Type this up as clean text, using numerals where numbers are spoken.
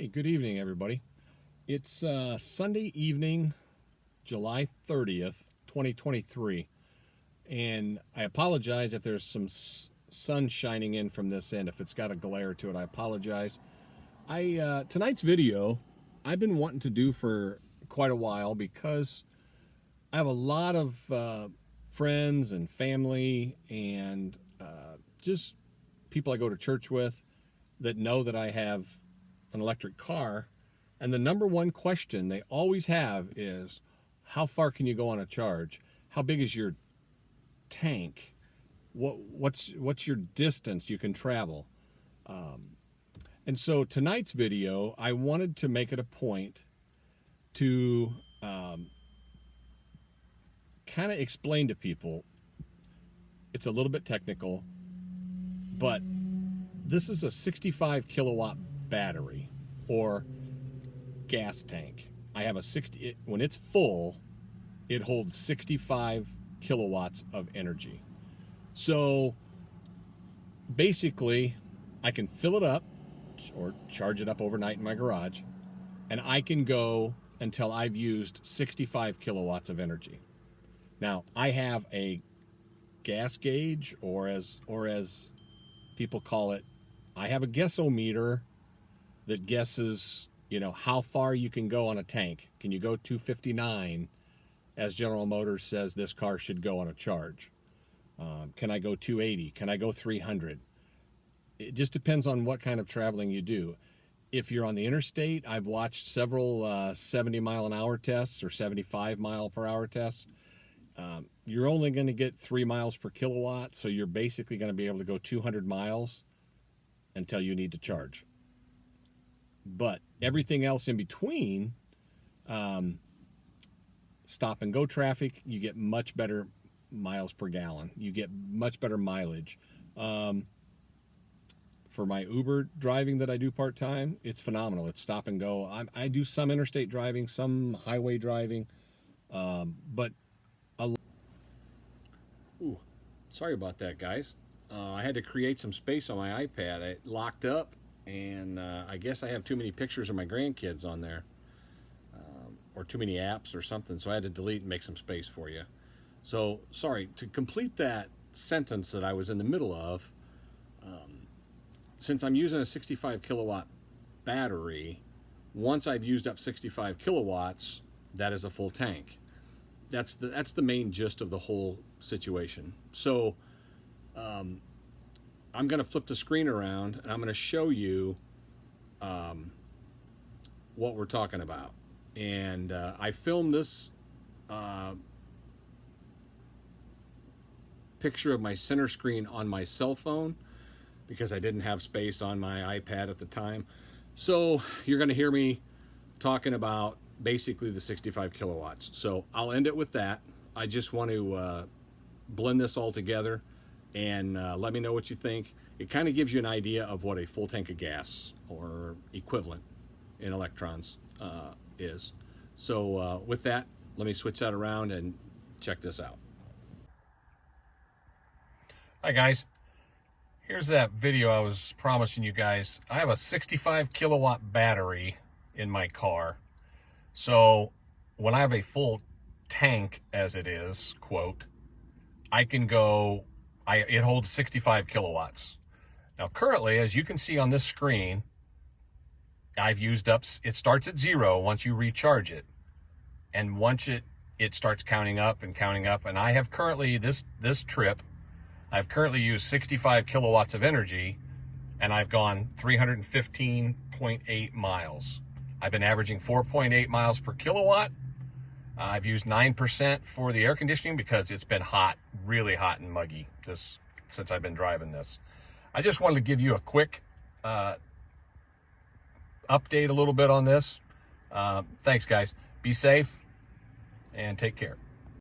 Hey, good evening, everybody. It's Sunday evening, July 30th, 2023, and I apologize if there's some sun shining in from this end. If it's got a glare to it, I apologize. Tonight's video, I've been wanting to do for quite a while because I have a lot of friends and family and just people I go to church with that know that I have an electric car, and the number one question they always have is, how far can you go on a charge? How big is your tank? What's your distance you can travel? And so tonight's video, I wanted to make it a point to kind of explain to people. It's a little bit technical, but this is a 65 kilowatt battery or gas tank. I have a when it's full, it holds 65 kilowatts of energy. So basically, I can fill it up or charge it up overnight in my garage, and I can go until I've used 65 kilowatts of energy. Now, I have a gas gauge, or as people call it, I have a guessometer that guesses, how far you can go on a tank. Can you go 259, as General Motors says this car should go on a charge? Can I go 280? Can I go 300? It just depends on what kind of traveling you do. If you're on the interstate, I've watched several 70 mile an hour tests or 75 mile per hour tests. You're only going to get 3 miles per kilowatt, so you're basically going to be able to go 200 miles until you need to charge. But everything else in between, stop and go traffic, you get much better miles per gallon. You get much better mileage. For my Uber driving that I do part-time, it's phenomenal. It's stop and go. I do some interstate driving, some highway driving, but Ooh, sorry about that, guys. I had to create some space on my iPad. It locked up, and I guess I have too many pictures of my grandkids on there, or too many apps or something, so I had to delete and make some space for you. So, sorry, to complete that sentence that I was in the middle of, since I'm using a 65 kilowatt battery, once I've used up 65 kilowatts, that is a full tank. That's the main gist of the whole situation. So I'm going to flip the screen around, and I'm going to show you what we're talking about. And I filmed this picture of my center screen on my cell phone because I didn't have space on my iPad at the time. So you're going to hear me talking about basically the 65 kilowatts. So I'll end it with that. I just want to blend this all together and let me know what you think. It kind of gives you an idea of what a full tank of gas or equivalent in electrons is. So with that, let me switch that around and check this out. Hi guys, here's that video I was promising you guys. I have a 65 kilowatt battery in my car. So when I have a full tank, as it is, quote, I can go, it holds 65 kilowatts. Now currently, as you can see on this screen, I've used up, it starts at 0 once you recharge it. And once it starts counting up, and I have currently, this trip, I've currently used 65 kilowatts of energy, and I've gone 315.8 miles. I've been averaging 4.8 miles per kilowatt. I've used 9% for the air conditioning because it's been hot, really hot and muggy since I've been driving this. I just wanted to give you a quick update a little bit on this. Thanks, guys. Be safe and take care.